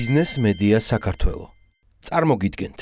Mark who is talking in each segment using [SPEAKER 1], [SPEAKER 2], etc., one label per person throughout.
[SPEAKER 1] ბიზნეს მედია საქართველო. წარმოგიდგენთ.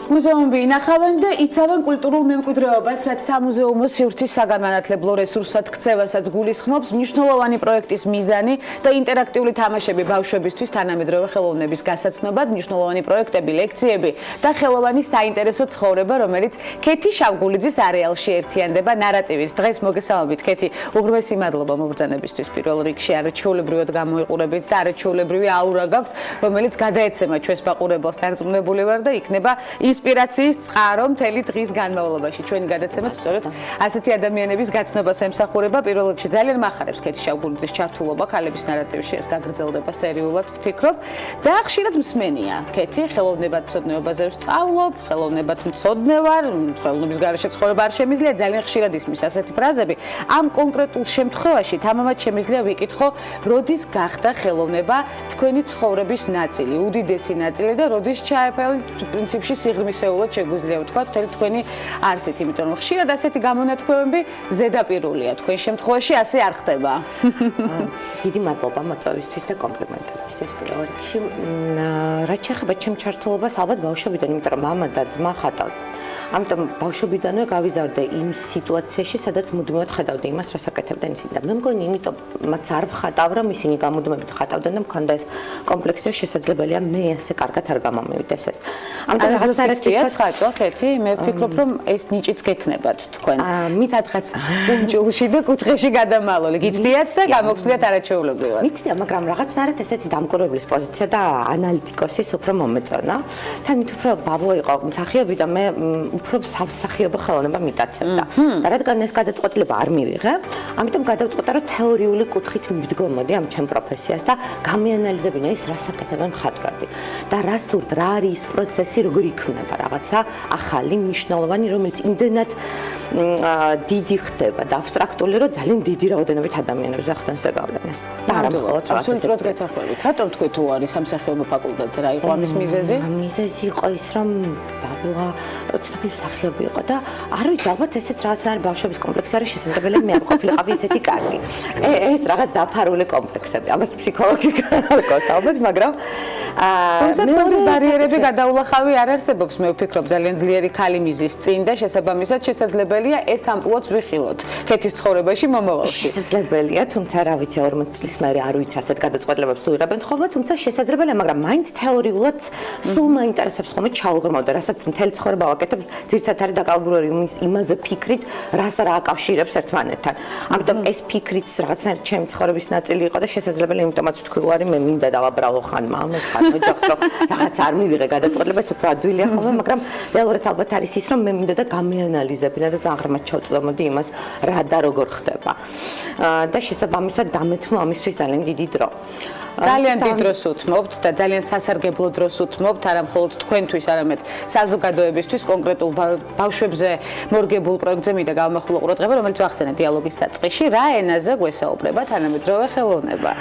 [SPEAKER 2] მუზეუმები ინახავენ და იცავენ კულტურულ მემკვიდრეობას, რაც სამუზეუმო სივრცის საგანმანათლებლო რესურსად ქცევასაც გულისხმობს. მნიშვნელოვანი პროექტის მიზანი და ინტერაქტიული თამაშები ბავშვებისთვის თანამედროვე ხელოვნების გასაცნობად, მნიშვნელოვანი პროექტები, ლექციები და ხელოვანი საინტერესო ცხოვრება, რომელიც ქეთი შავგულიძის არეალში ერთიანდება ნარატივის. დღეს მოგესალმებით ქეთი, უღრმესი მადლობა მობრძანებისთვის პირველ რიგში, არაჩვეულებრივად გამოიყურებით და არაჩვეულებრივი აურა გაქვთ, რომელიც გადაეცემა ჩვენს მაყურებელს. დარწმუნებული ვარ და იქნება ინსპირაციის წყარო მთელი დღის განმავლობაში. ჩვენი გადაცემა სწორედ ასეთი ადამიანების გაცნობას ემსახურება. პირველ რიგში ძალიან მახარებს ქეთი შავგულიძის ჩართულობა ქალების ნარატივში, ეს გაგრძელდება სერიულად, ვფიქრობ. და ხშირად მსმენია ქეთი, ხელოვნებად-მცოდნეობაზე ვსწავლობ, ხელოვნებად-მცოდნე ვარ, ხელოვნების გარეშე ცხოვრება არ შემიძლია, ძალიან ხშირად ისმის ასეთი ფრაზები. ამ კონკრეტულ შემთხვევაში თამამად შემიძლია ვიკითხო, როდის გახდა ხელოვნება თქვენი ცხოვრების ნაწილი, უდიდესი ნაწილი და როდის ჩაეფალეთ პრინციპში სიღრმისეულად შეგვიძლია ვთქვა მთელი თქვენი არსით, იმიტომ რომ ხშირად ასეთი გამონათქვამები ზედაპირულია. თქვენ შემთხვევაში ასე არ ხდება.
[SPEAKER 3] დიდი მადლობა მოწვევისთვის და კომპლიმენტებისთვის პირველ რიგში. რაც შეეხება ჩემ ჩართულობას, ალბათ ბავშვობიდან, იმიტომ რომ მამა და ძმა ხატავდნენ. ამიტომ ბავშვობიდანვე გავიზარდე იმ სიტუაციაში, სადაც მუდმივად ხედავდი იმას, რას აკეთებდნენ ისინი. და მე მგონი, იმიტომ მათ არ ვხატავ, რომ ისინი გამუდმებით ხატავდნენ და მქონდა ეს კომპლექსი, რომ შესაძლებელია მე ასე კარგად არ გამომივიდეს ეს. ამიტომ
[SPEAKER 2] რაღაცა ხატვა ქეთი, მე ვფიქრობ, რომ ეს ნიჭიც გექნებათ თქვენ. სადღაც კუნჯულში და კუთხეში გადამალული. გიცდიათ და გამოგხსნიათ არაჩვეულებრივად.
[SPEAKER 3] მიცდია, მაგრამ რაღაცნაირად ესეთი დამკვირვებლის პოზიცია და ანალიტიკოსის უფრო მომეწონა. თან მით უფრო ბაბო იყო მსახიობი და მე უფრო სამსახიობო ხელოვნება მიტაცებდა. და რადგან ეს გადაწყვეტილება არ მივიღე, ამიტომ გადავწყვეტა, რომ თეორიული კუთხით მივდგომოდი ამ ჩემ პროფესიას და გამიანალიზებინა ის, რას აკეთებენ მხატვრები და რა სურთ, რა არის ის პროცესი, როგორი იქნება რაღაცა ახალი, მნიშვნელოვანი, რომელიც იმდენად დიდი ხდება და აბსტრაქტული, რომ ძალიან დიდი რაოდენობით ადამიანებს ახდენს და გავლენას. და არა მხოლოდ რაღაცა.
[SPEAKER 2] აბსოლუტურად გეთანხმებით. რატომ თქვენ თუ არის სამსახიობო ფაკულტეტზე, რა იყო ამის მიზეზი?
[SPEAKER 3] მიზეზი იყო ის, რომ ბაბუა ცნობილი მსახიობი იყო და არ ვიცი, ალბათ ესეც რაღაცნაირი ბავშვების კომპლექსი არის, შესაძლებელია მე არ ყოფილიყავი ესეთი კარგი. ეს რაღაც დაფარული კომპლექსები. ამას ფსიქოლოგი გარკვევს ალბათ, მაგრამ
[SPEAKER 2] თუმცა თქვენი ბარიერები გადაულახავი არ არსებობს, მე ვფიქრობ, ძალიან ძლიერი ქალი მიზის წინ და შესაბამისად შესაძლებელია ეს ამპლუაც ვიხილოთ ქეთის ცხოვრებაში მომავალში.
[SPEAKER 3] შესაძლებელია, თუმცა რა ვიცი, 40 წლის მერე არ ვიცი ასეთ გადაწყვეტილებებს თუ იღებენ ხოლმე, თუმცა შესაძლებელია, მაგრამ მაინც თეორიულად სულ მაინტერესებს ხოლმე ჩაუღრმავდა, რასაც მთელი ცხოვრება ვაკეთებ, ძირითადად არის დაკავებული იმაზე ფიქრით, რას არ აკავშირებს ერთმანეთთან. ამიტომ ეს ფიქრიც რაღაცნაირად ჩემი ცხოვრების ნაწილი იყო და შესაძლებელია, იმიტომაც ვთქვი, უარი მე მინდა დავაბრალო ხან მამას, ხან ოჯახს, რომ რაღაც არ მივიღე გადაწყვეტილება, ეს უფრო ადვილია ხოლმე, მაგრამ რეალურად ალბათ არის ის, რომ მე მინდა და გამიანალიზებინა და ძალიან ღრმად ჩავწვდომოდი იმას, რა და როგორ ხდება. და შესაბამისად დამეთმო ამისთვის ძალიან დიდი დრო.
[SPEAKER 2] ძალიან დიდ დროს უთმობთ და ძალიან სასარგებლო დროს უთმობთ, არა მხოლოდ თქვენთვის, არამედ საზოგადოებისთვის, კონკრეტულ ბავშვებზე მორგებულ პროექტზე მინდა გავამახვილო ყურადღება, რომელიც ვახსენე დიალოგის საწყისში, რა ენაზე გვესაუბრება თანამედროვე ხელოვნება.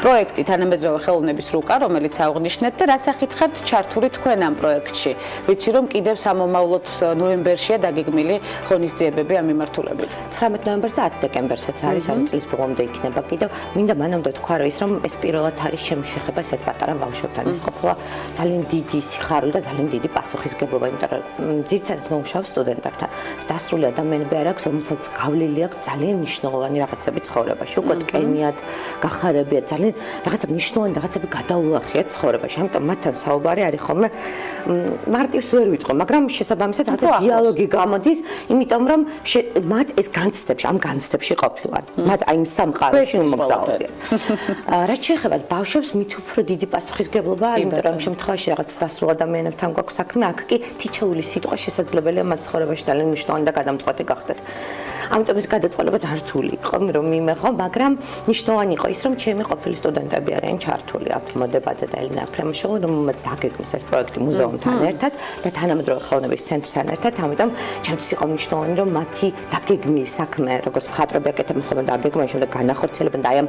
[SPEAKER 2] პროექტი თანამედროვე ხელოვნების რუკა, რომელიც აღნიშნეთ და რა სახით ხართ ჩართული თქვენ ამ პროექტში. ვიცი, რომ კიდევ სამომავლოდ ნოემბერშია დაგეგმილი ღონისძიებები ამ მიმართულებით.
[SPEAKER 3] 19 ნოემბერს და 10 დეკემბერსაც არის, ამ წლის ბოლომდე იქნება კიდევ. მინდა მანამდე თქვა, რომ ის რომ ეს პირველად არის ჩემი შეხება ესეთ პატარა ბავშვებთან. ეს ყოფილა ძალიან დიდი სიხარული და ძალიან დიდი პასუხისგებლობა, იმიტომ რომ ძირითადად მომუშავ სტუდენტებთან. დასრული ადამიანები არ აქვს, რომელსაც გავლილი აქვს ძალიან მნიშვნელოვანი რაღაცები ცხოვრებაში. უკვე ტკენიათ, გახარებიათ, ძალიან რაღაცა მნიშვნელოვანი რაღაცები გადაულახიათ ცხოვრებაში. ამიტომ მათთან საუბარი არის ხოლმე მარტივს ვერ ვიტყვი, მაგრამ შესაბამისად რაღაცა დიალოგი გამოდის, იმიტომ რომ მათ ეს განცდებში, ამ განცდებში ყოფილან. მათ აი იმ სამყაროში უმოგზაურებიან. რაც შეეხება ბავშვებს მით უფრო დიდი პასუხისგებლობა, იმიტომ რომ შემთხვევაში რაღაც დასრულ ადამიანებთან გვაქვს საქმე, აქ კი თითოეული სიტყვა შესაძლებელია მათ ცხოვრებაში ძალიან მნიშვნელოვანი და გადამწყვეტი გახდეს. ამიტომ ეს გადაწყვეტილება ძალიან რთული იყო, რომ მიმეღო, მაგრამ მნიშვნელოვანი იყო ის, რომ ჩემი ყოფილი სტუდენტები არიან ჩართული აქ მოდებაძე და ელინა ფრემშოვი, რომელმაც დაგეგმეს ეს პროექტი მუზეუმთან ერთად და თანამედროვე ხელოვნების ცენტრთან ერთად, ამიტომ ჩემთვის იყო მნიშვნელოვანი, რომ მათი დაგეგმილი საქმე, როგორც მხატვრები აკეთებენ ხოლმე და დაგეგმენ, შემდეგ განახორციელებენ და აი ამ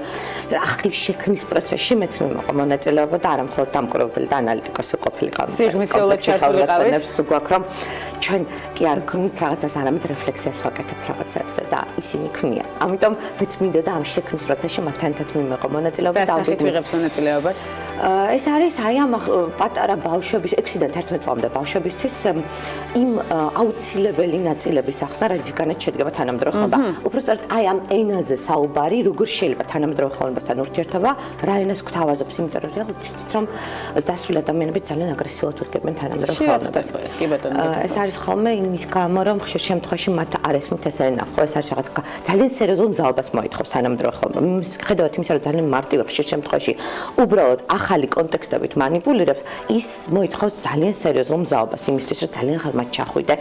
[SPEAKER 3] ახლის შექმნის პროცესში მეც მიმოყვა მონაწილეობა და არა მხოლოდ დამკვირვებელი და ანალიტიკოსი ყოფილიყავი.
[SPEAKER 2] სიღრმისეულად ჩართულიყავით.
[SPEAKER 3] გვაქვს რომ ჩვენ კი არ გვქონთ რაღაცას, არამედ რეფლექსიას ვაკეთებთ რაღაცებზე და ისინი ქმნიან. ამიტომ მეც მინდოდა ამ შექმნის პროცესში მათთან ერთად მიმოყვა მონაწილეობა და
[SPEAKER 2] სახით ვიღებთ მონაწილეობას?
[SPEAKER 3] ეს არის აი ამ პატარა ბავშვების 6-დან 11 წლამდე ბავშვებისთვის იმ აუცილებელი ნაწილების ახსნა, რაც განაც შედგება თანამედროვე ხელოვნება. უბრალოდ აი ამ ენაზე საუბარი, როგორ შეიძლება თანამედროვე ხელოვნებასთან ურთიერთობა, რა ენას გვთავაზობს, იმიტომ რომ რეალურად რომ დასავლელი ადამიანები ძალიან აგრესიულად ურგებენ თანამედროვე ხელოვნებას.
[SPEAKER 2] კი ბატონო.
[SPEAKER 3] ეს არის ხოლმე იმის გამო, რომ ხშირ შემთხვევაში მათ არ ესმით ეს ენა, ხო, ეს არის რაღაც ძალიან სერიოზულ მზაობას მოითხოვს თანამედროვე ხელოვნება. ხედავთ იმისა, რომ ძალიან მარტივი ხშირ შემთხვევაში უბრალოდ ახალი კონტექსტებით манипуლირებს, ის მოითხოვს ძალიან სერიოზულ მზაობას იმისთვის, რომ ძალიან ხალხად ჩახვიდე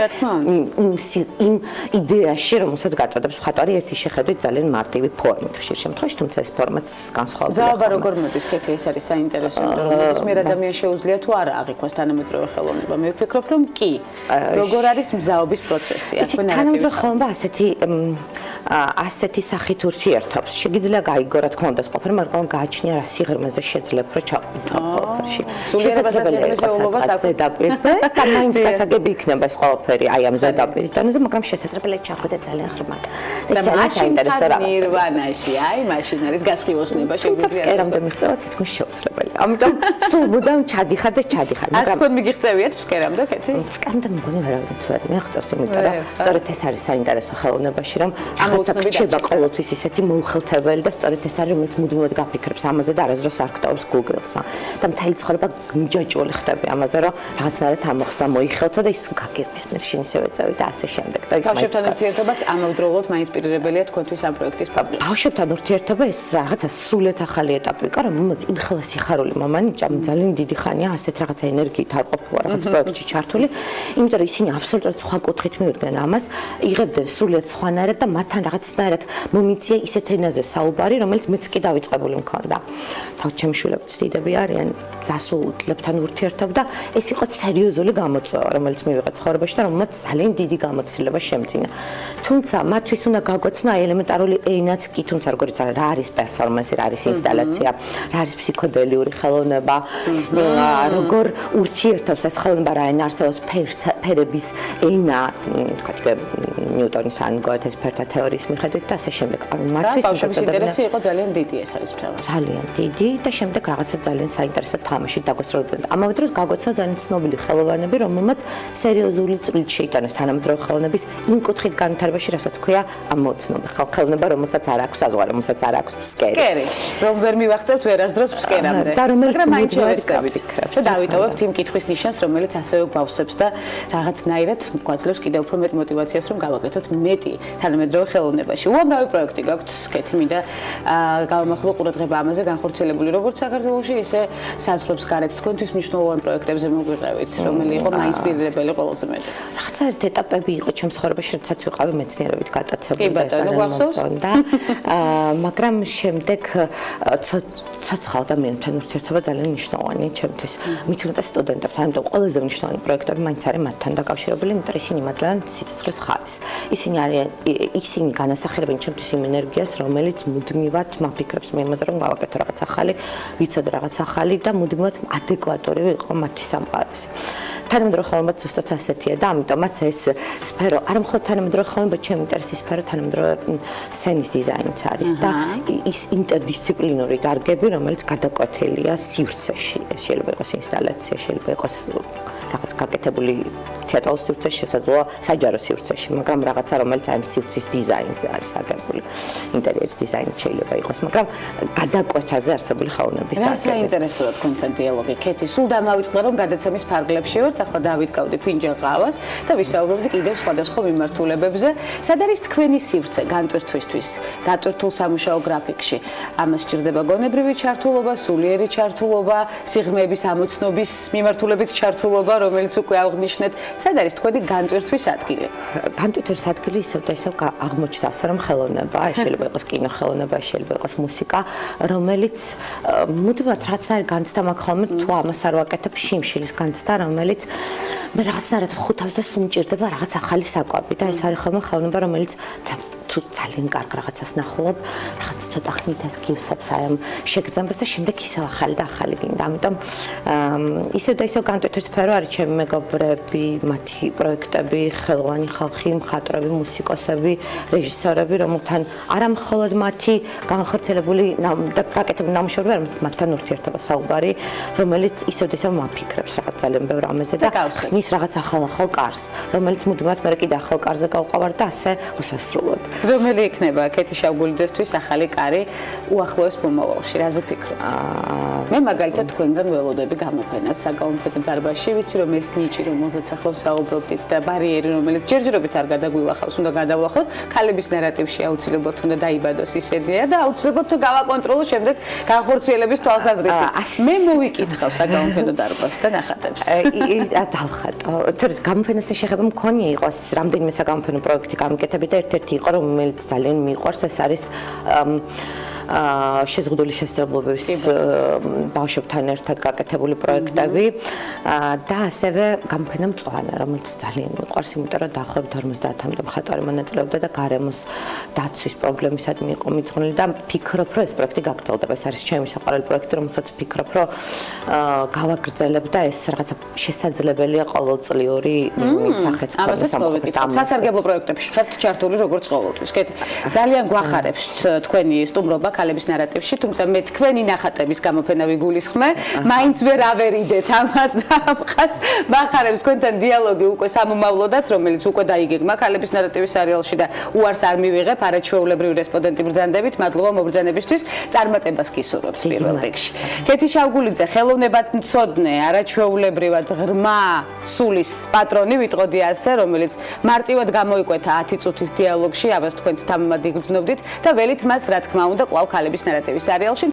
[SPEAKER 3] იმ იდეაში, რომელსაც გაწოდებს მხატვარი ერთი შეხედვით ძალიან მარტივი ფორმით ხშირ შემთხვევაში, თუმცა ეს ფორმაც განსხვავებულია.
[SPEAKER 2] მზაობა როგორ მოდის, ქეთი, ეს არის საინტერესო, რომ ნებისმიერ ადამიანს შეუძლია თუ არა აღიქვას თანამედროვე ხელოვნება. მე ვფიქრობ, რომ კი. როგორ არის მზაობის პროცესი?
[SPEAKER 3] თანამედროვე ხელოვნება ასეთი სახით ურთიერთობს. შეგიძლია გაიგო, რა თქმა უნდა, ეს ყოფილი, მაგრამ გააჩნია რა სიღრმეზე შეძლებ რომ ჩაყვინო ყველაფერში.
[SPEAKER 2] შესაძლებელია
[SPEAKER 3] ზედაპირზე და მაინც გასაგები იქნება ეს ყველაფერი აი ამ ზედაპირის დონეზე, მაგრამ შესაძლებელია ჩახვიდე ძალიან ღრმად. ეს ძალიან საინტერესო რაღაცა.
[SPEAKER 2] ნირვანაში, აი, მაშინ არის გასხივოსნება შეგვიძლია.
[SPEAKER 3] ფსკერამდე მიღწევა თითქმის შეუძლებელია. ამიტომ სულ მუდამ ჩადიხარ და ჩადიხარ.
[SPEAKER 2] მაგრამ თქვენ მიგიღწევიათ ფსკერამდე, ქეთი?
[SPEAKER 3] ფსკერამდე მგონი ვერავინ ვერ მიაღწევს, იმიტომ რომ სწორედ ეს არის საინტერესო ხელოვნებაში, რომ რაღაცა რჩება ყოველთვის ისეთი მოუხელთებელი და სწორედ ეს არის, რომელიც მუდმივად გაფიქრებს ამაზე და არასდროს არ გტოვებს გულგრილსა. და მთელი ცხოვრება მჯაჭვული ხდები ამაზე, რომ რაღაცნაირად ამოხსნა მოიხელთო და ის გაგერბის მერშინ ისევ ეწევი და ასე შემდეგ. და ის
[SPEAKER 2] ბავშვებთან ურთიერთობაც ამავდროულად მაინსპირირებელია თქვენთვის ამ პროექტის პაბლიკ.
[SPEAKER 3] ბავშვებთან ურთიერთობა ეს რაღაცა სრულიად ახალი ეტაპი იყო, რომ მომაც იმხელა სიხარული მამანი ძალიან დიდი ხანია ასეთ რაღაცა ენერგიით არ ყოფილა რაღაც პროექტში ჩართული, იმიტომ რომ ისინი აბსოლუტურად სხვა კუთხით მივიდნენ ამას, იღებდნენ სრულიად სხვანაირად და მათთან რაღაცნაირად მომიწია ისეთ ენაზე საუბარი, რომელიც მეც კი დავიწყებული მქონდა. თავ ჩემი შვილებიც დიდები არიან, დასრულებთან ურთიერთობ და ეს იყო სერიოზული გამოწვევა, რომელიც მივიღე ცხოვრებაში და რომელმაც ძალიან დიდი გამოცდილება შემძინა. თუმცა მათთვის უნდა გაგვაცნო აი ელემენტარული ენაც კი, თუმცა როგორც არა, რა არის პერფორმანსი, რა არის ინსტალაცია, რა არის ფსიქოდელიური ხელოვნება, როგორ ურთიერთობს ეს ხელოვნება რა ენა არსებობს ფერების ენა, თქვა ნიუტონის ან გოეთეს ფერთა თეორიის მიხედვით და ასე შემდეგ.
[SPEAKER 2] მათთვის ბავშვების ინტერესი იყო ძალიან დიდი, ეს არის ფრევა.
[SPEAKER 3] ძალიან დიდი და შემდეგ რაღაცა ძალიან საინტერესო თამაში დაგოსროლებდნენ. ამავე დროს გაგვაცნო ძალიან ცნობილი ხელოვანები, რომელმაც სერიოზული წვლილი შეიტანეს თანამედროვე ხელოვნების იმ კუთხით განვითარებაში, რასაც ქვია ამოცნობი ხელოვნება, რომელსაც არ აქვს საზღვარი, რომელსაც არ აქვს ფსკერი.
[SPEAKER 2] ფსკერი, რომ ვერ მივახცევთ ვერასდროს ფსკერამდე.
[SPEAKER 3] და რომელიც
[SPEAKER 2] მაინც და დავიტოვებთ იმ კითხვის ნიშანს, რომელიც ასევე გვავსებს და რაღაცნაირად გვაძლევს კიდევ უფრო მეტ мотиваციას, რომ გავაკეთოთ მეტი თანამედროვე ხელოვნებაში. უამრავი პროექტი გაქვთ, ქეთი, მინდა გავამახვილო ყურადღება ამაზე განხორციელებული როგორც საქართველოში, ისე საზღვრებს გარეთ. თქვენთვის მნიშვნელოვან პროექტებზე მოგვიყევით, რომელი იყო მაინსპირირებელი ყველაზე მეტი.
[SPEAKER 3] რაღაცა ერთ ეტაპები იყო ჩემს ცხოვრებაში, როდესაც ვიყავი მეცნიერებით გატაცებული
[SPEAKER 2] და
[SPEAKER 3] და მაგრამ შემდეგ ცოცხალ ადამიანთან ურთიერთობა ძალიან მნიშვნელოვანია ჩემთვის. მით უმეტეს სტუდენტებთან, ამიტომ ყველაზე მნიშვნელოვანი პროექტები მაინც არის მათთან დაკავშირებული, იმიტომ რომ ისინი იმაძლევენ სიცოცხლის ხარისხს. ისინი განასახიერებენ ჩემთვის იმ ენერგიას, რომელიც მუდმივად მაფიქრებს მე იმაზე, რომ გავაკეთო რაღაც ახალი, ვიცოდე რაღაც ახალი და მუდმივად ადეკვატური იყო მათი სამყაროზე. თანამედროვე ხელოვნება ზუსტად ასეთია და ამიტომაც ეს სფერო, არ მხოლოდ თანამედროვე ხელოვნება, ჩემი ინტერესის სფერო თანამედროვე სცენის დიზაინიც არის და ის ინტერდისციპლინური დარგები, რომელიც გადაკვეთილია სივრცეში. ეს შეიძლება იყოს ინსტალაცია, შეიძლება იყოს რაღაც გაკეთებული თეატრალურ სივრცეში, შესაძლოა საჯარო სივრცეში, მაგრამ რაღაცა, რომელიც აი სივრცის დიზაინზე არის აგებული. ინტერიერის დიზაინი შეიძლება იყოს, მაგრამ გადაკვეთაზე არსებული ხელოვნების დარგები.
[SPEAKER 2] რა საინტერესოა თქვენთან დიალოგი, ქეთი. სულ დამავიწყდა, რომ გადაცემის ფარგლებში ვართ, ახლა დავიდგავდი ფინჯან ყავას და ვისაუბრობდი კიდევ სხვადასხვა მიმართულებებზე. სად არის თქვენი სივრცე განტვირთვისთვის, დატვირთულ სამუშაო გრაფიკში? ამას სჭირდება გონებრივი ჩართულობა, სულიერი ჩართულობა, სიღრმეების ამოცნობის მიმართულებით ჩართულობა, რომელიც უკვე აღნიშნეთ. სად არის თქვენი განტვირთვის ადგილი?
[SPEAKER 3] განტვირთვის ადგილი ისევ და ისევ აღმოჩნდა ასე, რომ ხელოვნება, შეიძლება იყოს კინოხელოვნება, შეიძლება იყოს მუსიკა, რომელიც მუდმივად რაღაცნაირ განცდა მაქვს ხოლმე, თუ ამას არ ვაკეთებ, შიმშილის განცდა, რომელიც მე რაღაცნაირად ხუთავს და სულ მჭირდება რაღაც ახალი საკვები და ეს არის ხოლმე ხელოვნება, რომელიც თუ ძალიან კარგ რაღაცას ნახულობ, რაღაც ცოტა ხნითას გივსებს აი ამ შეგრძნებას და შემდეგ ისევ ახალი და ახალი გინდა. ამიტომ ისევ და ისევ განტვირთვის სფერო არის ჩემი მეგობრები, მათი პროექტები, ხელოვანი ხალხი, მხატვრები, მუსიკოსები, რეჟისორები, რომელთან არა მხოლოდ მათი განხორციელებული და გაკეთებული ნამუშევრები, არამედ მათთან ურთიერთობა საუბარი, რომელიც ისევ და ისევ მაფიქრებს რაღაც ძალიან ბევრ ამაზე და ხსნის რაღაც ახალ კარს, რომელიც მუდმივად მე კიდე ახალ კარზე გავყავარ და ასე უსასრულოდ.
[SPEAKER 2] რომელი იქნება ქეთი შავგულიძესთვის ახალი კარი უახლოეს მომავალში, რაზე ფიქრობთ? მე მაგალითად თქვენგან ველოდები გამოფენას საგამოფენო დარბაზში, ვიცი რომ ეს ნიჭი, რომელზეც ახლა ვსაუბრობთ და ბარიერი, რომელიც ჯერჯერობით არ გადაგვილახავს, უნდა გადავლახოთ, ქალების ნარატივში აუცილებლად უნდა დაიბადოს ის იდეა და აუცილებლად უნდა გავაკონტროლოს შემდეგ განხორციელების თვალსაზრისით. მე მოვიკითხავ საგამოფენო დარბაზს და ნახატებს.
[SPEAKER 3] დავხატო. თორედ გამოფენასთან შეხება მქონია იყოს რამდენიმე საგამოფენო პროექტი გამიკეთები და ერთ-ერთი იყო რომელიც ძალიან მიყვარს, ეს არის შეზღუდული შესაძლებლობების ბავშვებთან ერთად გაკეთებული პროექტები და ასევე გამოფენა მწვანე, რომელიც ძალიან მიყვარს, იმიტომ რომ დაახლოებით 50-მდე მხატვარი მონაწილეობდა და გარემოს დაცვის პრობლემისადმი იყო მიძღვნილი და ფიქრობ, რომ ეს პროექტი გაგრძელდება. ეს არის ჩემი საყვარელი პროექტი, რომელსაც ფიქრობ, რომ გავაგრძელებ და ეს რაღაცა შესაძლებელია ყოველწლიური სახეც ქონდეს ამ
[SPEAKER 2] სასარგებლო პროექტებში ხართ ჩართული როგორც ყოველთვის. კეთ ძალიან გვახარებს თქვენი სტუმრობა ქალების ნარატივში, თუმცა მე თქვენი ნახატების გამოფენა ვიგულისხმე, მაინც ვერ ავერიდეთ ამას და ამხას ვახარებს თქვენთან დიალოგი უკვე სამომავლოდაც, რომელიც უკვე დაიგეგმა ქალების ნარატივის სერიალში და უარს არ მივიღებ, არაჩვეულებრივი რესპონდენტი ბრძანდებით, მადლობა მობრძანებისთვის, წარმატებას გისურვებთ პირველ რიგში. ქეთი შავგულიძე, ხელოვნებათმცოდნე, არაჩვეულებრივად ღრმა სულის პატრონი, ვიტყოდი ასე, რომელიც მარტივად გამოიკვეთა 10 წუთის დიალოგში, ამას თქვენც თამამად იგრძნობდით და ველით მას, რა თქმა უნდა, კვლავ ქალების ნარატივის სერიალში